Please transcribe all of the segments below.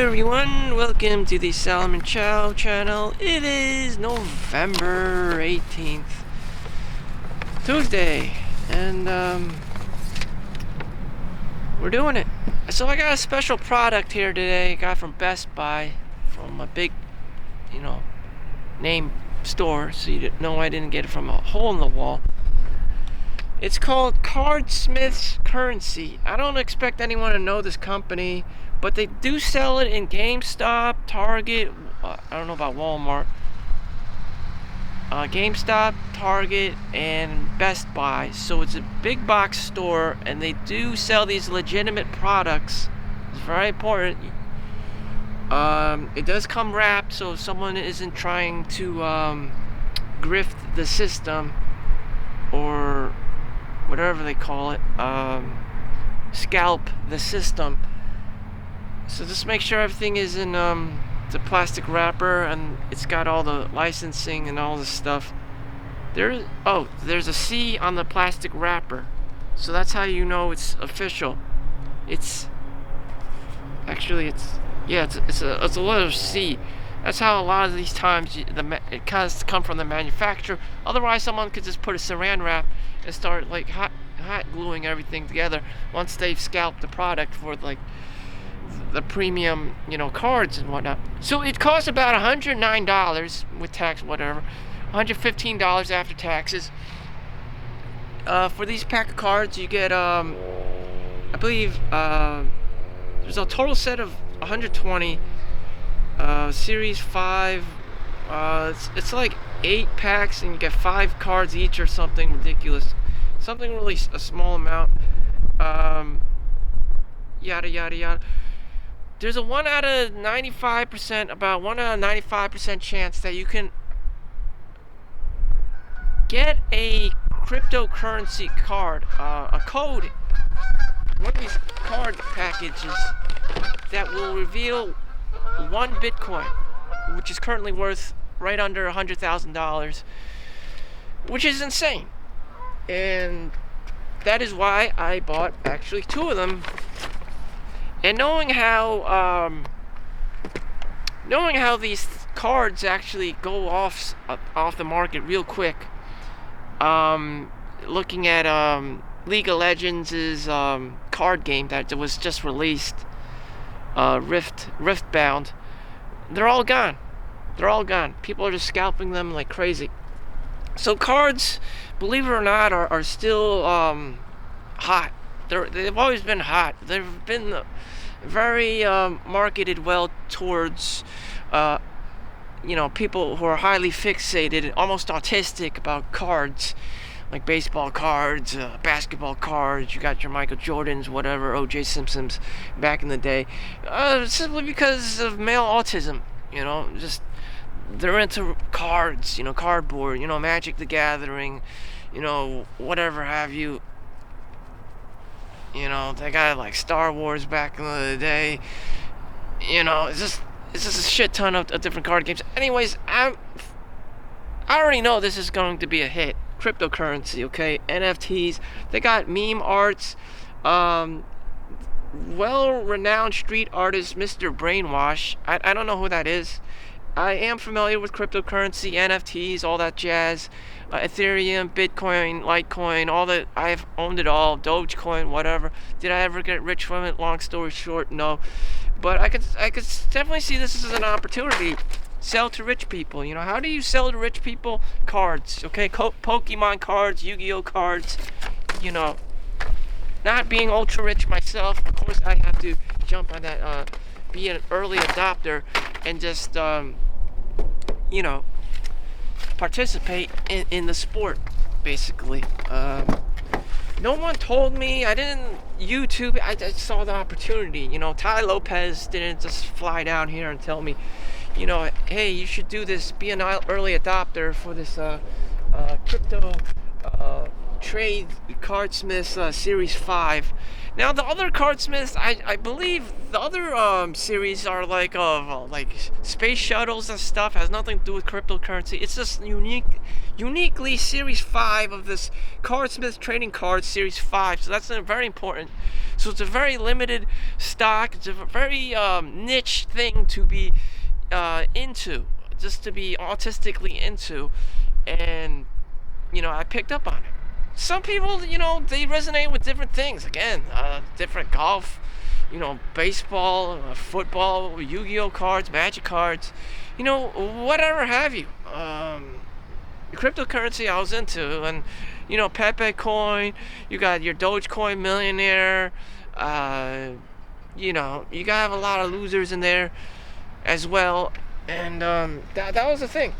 everyone, welcome to the Solomon Chau channel. It is November 18th, Tuesday, and we're doing it. So I got a special product here today, got from Best Buy, from a big, name store, so you didn't know I didn't get it from a hole in the wall. It's called Tradesmiths currency. I don't expect anyone to know this company, but they do sell it in GameStop, Target, I don't know about Walmart, GameStop, Target, and Best Buy. So it's a big box store, and they do sell these legitimate products. It's very important. It does come wrapped, so if someone isn't trying to grift the system, or whatever they call it, scalp the system. So just make sure everything is in the plastic wrapper, and it's got all the licensing and all this stuff. There's a C on the plastic wrapper, so that's how you know it's official. It's a letter C. That's how a lot of these times it has to come from the manufacturer. Otherwise, someone could just put a saran wrap and start like hot gluing everything together once they've scalped the product for like the premium, cards and whatnot. So it costs about $109 with tax, whatever, $115 after taxes. For these pack of cards, you get, I believe, there's a total set of 120. Series 5, it's like 8 packs, and you get 5 cards each or something ridiculous. Something really a small amount. Yada yada yada. There's a 1 out of 95% chance that you can get a cryptocurrency card, a code, one of these card packages that will reveal 1 Bitcoin, which is currently worth right under $100,000, which is insane. And that is why I bought actually 2 of them. And knowing how these cards actually go off the market real quick, looking at League of Legends' card game that was just released, Riftbound, they're all gone. People are just scalping them like crazy. So cards, believe it or not, are still hot. They've always been hot. They've been very marketed well towards people who are highly fixated, almost autistic about cards, like baseball cards, basketball cards. You got your Michael Jordans, whatever, O.J. Simpsons back in the day, simply because of male autism. Just they're into cards, cardboard, Magic the Gathering, whatever have you. They got like Star Wars back in the day. It's just a shit ton of different card games. Anyways, I already know this is going to be a hit. Cryptocurrency, okay? NFTs. They got meme arts. Well-renowned street artist Mr. Brainwash. I don't know who that is. I am familiar with cryptocurrency, NFTs, all that jazz. Ethereum, Bitcoin, Litecoin, all that. I've owned it all. Dogecoin, whatever. Did I ever get rich from it? Long story short, no. But I could definitely see this as an opportunity. Sell to rich people. How do you sell to rich people? Cards, okay? Pokemon cards, Yu-Gi-Oh cards. Not being ultra rich myself, of course I have to jump on that, be an early adopter, and just participate in the sport, basically. No one told me. I didn't YouTube. I just saw the opportunity. Ty Lopez didn't just fly down here and tell me, hey, you should do this. Be an early adopter for this crypto trade Cardsmiths Series 5. Now the other Cardsmiths, I believe the other series are like space shuttles and stuff. Has nothing to do with cryptocurrency. It's just uniquely Series 5 of this Cardsmith Trading Cards Series 5. So that's very important. So it's a very limited stock. It's a very niche thing to be into, just to be autistically into, and I picked up on it. Some people, they resonate with different things. Again, different golf, baseball, football, Yu-Gi-Oh cards, Magic cards, whatever have you. Cryptocurrency I was into, and Pepe coin, you got your Dogecoin millionaire, you gotta have a lot of losers in there as well, and that was the thing.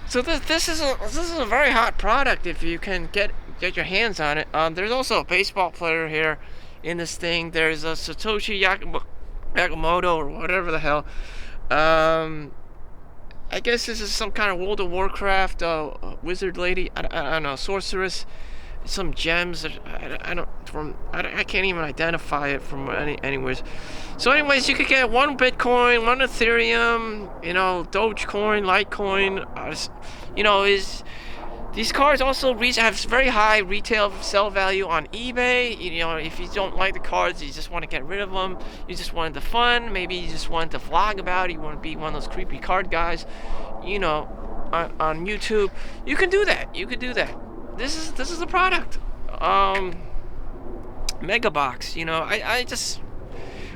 So this is a very hot product if you can get your hands on it. There's also a baseball player here in this thing. There's a Satoshi Nakamoto or whatever the hell. I guess this is some kind of World of Warcraft wizard lady. I don't know, sorceress. Some gems. I can't even identify it from anyways. So anyways, you could get 1 Bitcoin, 1 Ethereum, Dogecoin, Litecoin. These cards also have very high retail sell value on eBay. If you don't like the cards, you just want to get rid of them. You just wanted the fun. Maybe you just wanted to vlog about it. You want to be one of those creepy card guys, on YouTube. You can do that. This is a product. Megabox. I just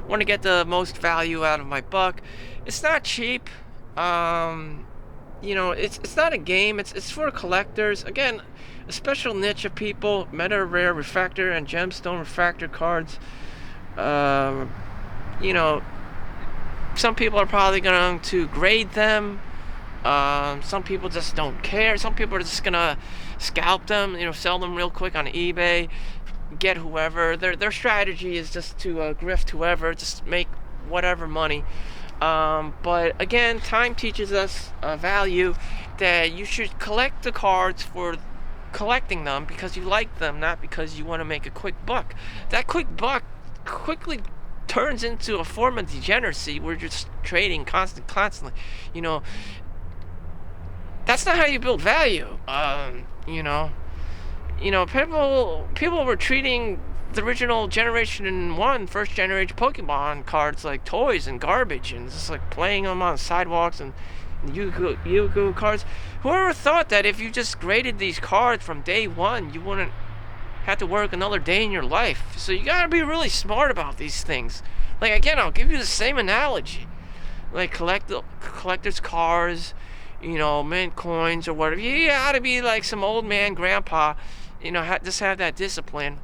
want to get the most value out of my buck. It's not cheap. It's not a game. It's for collectors. Again, a special niche of people. Meta rare refractor and gemstone refractor cards. Some people are probably going to grade them. Some people just don't care. Some people are just gonna scalp them. Sell them real quick on eBay. Get whoever. Their strategy is just to grift whoever. Just make whatever money. But again, time teaches us a value that you should collect the cards for collecting them because you like them, not because you want to make a quick buck. That quick buck quickly turns into a form of degeneracy where you're just trading constantly. That's not how you build value. People were treating the original Generation 1, first generation Pokemon cards like toys and garbage, and just like playing them on sidewalks and Yu-Gi-Oh cards. Whoever thought that if you just graded these cards from day one, you wouldn't have to work another day in your life? So you gotta be really smart about these things. Like, again, I'll give you the same analogy. Like collector's cars, mint coins or whatever. You gotta be like some old man grandpa, just have that discipline.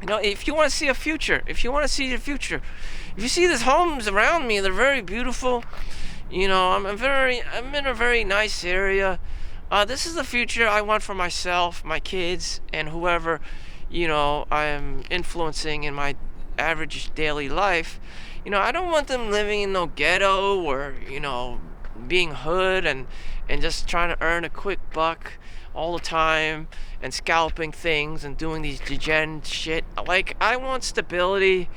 If you want to see a future, if you see these homes around me, they're very beautiful. I'm in a very nice area. This is the future I want for myself, my kids, and whoever, I'm influencing in my average daily life. I don't want them living in no ghetto or, being hood and just trying to earn a quick buck all the time and scalping things and doing these degen shit. Like, I want stability,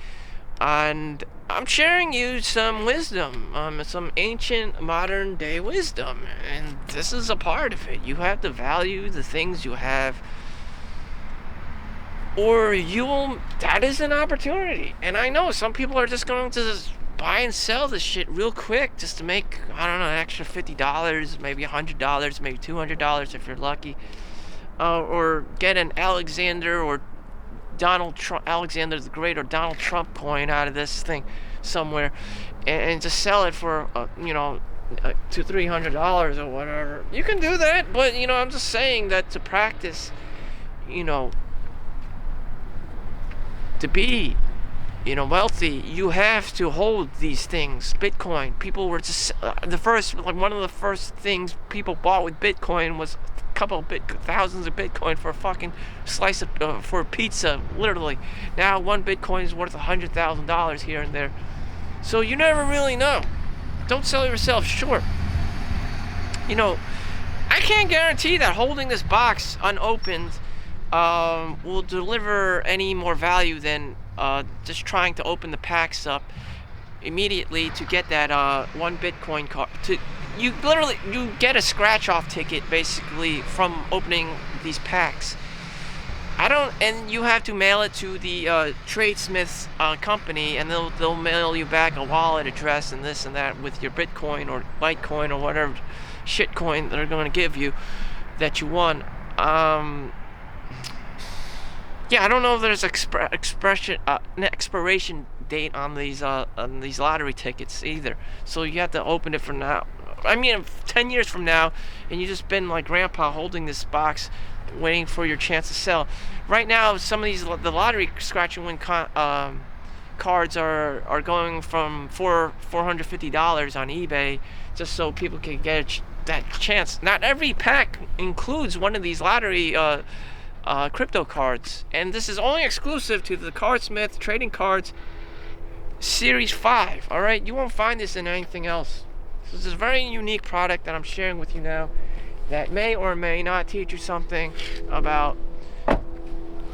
and I'm sharing you some wisdom, some ancient modern day wisdom, and this is a part of it. You have to value the things you have, or that is an opportunity. And I know some people are just going to just buy and sell this shit real quick just to make, an extra $50, maybe $100, maybe $200 if you're lucky. Or get an Alexander or Donald Trump, Alexander the Great or Donald Trump coin out of this thing somewhere, and just sell it for, $200-$300 or whatever. You can do that, but, I'm just saying that to practice, to be wealthy, you have to hold these things. Bitcoin, people were just one of the first things people bought with Bitcoin was a couple of thousands of Bitcoin for a fucking slice of for pizza, literally. Now 1 Bitcoin is worth $100,000 here and there. So you never really know. Don't sell yourself short. I can't guarantee that holding this box unopened will deliver any more value than just trying to open the packs up immediately to get that 1 Bitcoin card. You get a scratch-off ticket basically from opening these packs. And you have to mail it to the Tradesmiths company, and they'll mail you back a wallet address and this and that with your Bitcoin or Litecoin or whatever shitcoin they're going to give you that you won. Yeah, I don't know if there's an expiration date on these lottery tickets either. So you have to open it for now. I mean, 10 years from now, and you just been like grandpa holding this box, waiting for your chance to sell. Right now, some of the lottery scratch and win cards are going from $450 on eBay, just so people can get that chance. Not every pack includes one of these lottery crypto cards, and this is only exclusive to the Cardsmith Trading Cards Series 5. All right, you won't find this in anything else. So this is a very unique product that I'm sharing with you now that may or may not teach you something about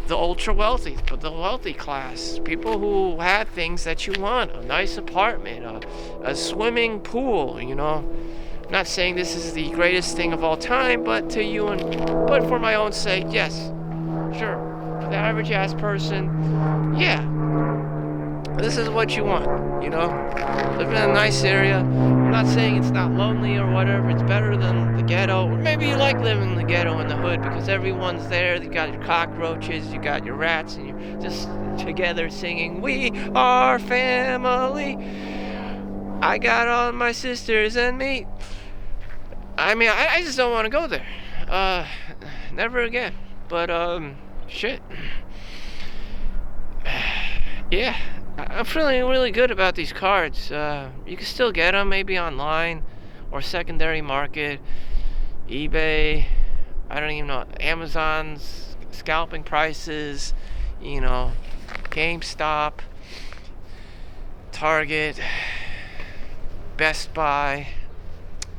the ultra wealthy, but the wealthy class, people who have things that you want, a nice apartment, a swimming pool, you know. I'm not saying this is the greatest thing of all time, but but for my own sake, yes, sure. For the average ass person, yeah, this is what you want, you know. Live in a nice area. I'm not saying it's not lonely or whatever. It's better than the ghetto. Or maybe you like living in the ghetto in the hood because everyone's there. You got your cockroaches, you got your rats, and you're just together singing, "We are family. I got all my sisters and me." I mean, I just don't want to go there. Never again. But shit. Yeah. I'm feeling really good about these cards. You can still get them maybe online or secondary market, eBay, I don't even know, Amazon's scalping prices, you know, GameStop, Target, Best Buy.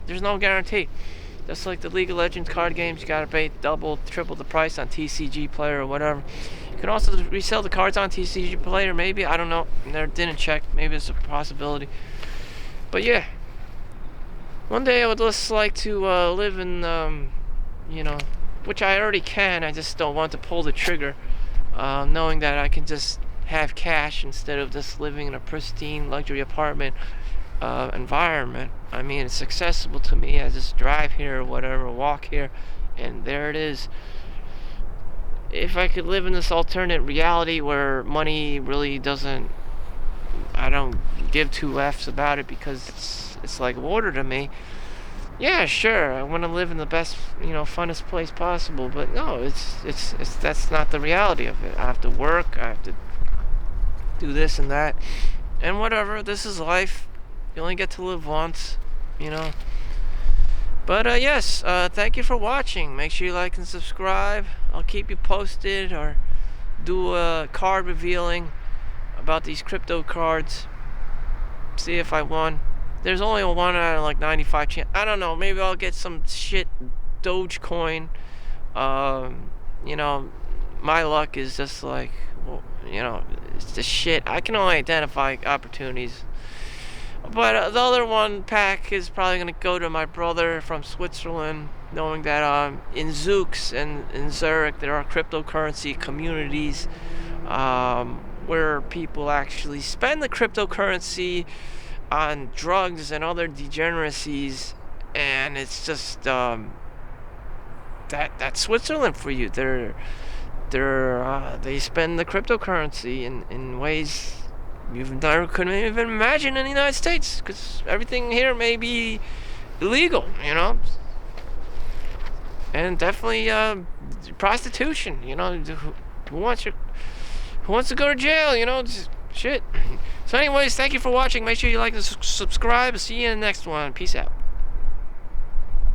There's no guarantee. Just like the League of Legends card games, you gotta pay double, triple the price on TCG Player or whatever. You can also resell the cards on TCG Player, maybe. I don't know. Never didn't check. Maybe it's a possibility. But yeah, one day I would just like to live in, you know, which I already can. I just don't want to pull the trigger, knowing that I can just have cash instead of just living in a pristine luxury apartment environment. I mean, it's accessible to me. I just drive here or whatever, walk here, and there it is. If I could live in this alternate reality where money really doesn't, I don't give two F's about it because it's like water to me. Yeah, sure, I want to live in the best, you know, funnest place possible, but no, it's that's not the reality of it. I have to work, I have to do this and that, and whatever. This is life. You only get to live once, you know. But yes, thank you for watching. Make sure you like and subscribe. I'll keep you posted or do a card revealing about these crypto cards. See if I won. There's only a 1 out of like 95 chance. I don't know. Maybe I'll get some shit Dogecoin. You know, my luck is just like, well, you know, it's just shit. I can only identify opportunities. But the other one pack is probably going to go to my brother from Switzerland, knowing that in Zooks and in Zurich there are cryptocurrency communities where people actually spend the cryptocurrency on drugs and other degeneracies, and it's just that's Switzerland for you. They spend the cryptocurrency in ways couldn't even imagine in the United States, because everything here may be illegal, you know, and definitely prostitution. You know, who wants to go to jail? You know, just shit. So, anyways, thank you for watching. Make sure you like and subscribe. See you in the next one. Peace out.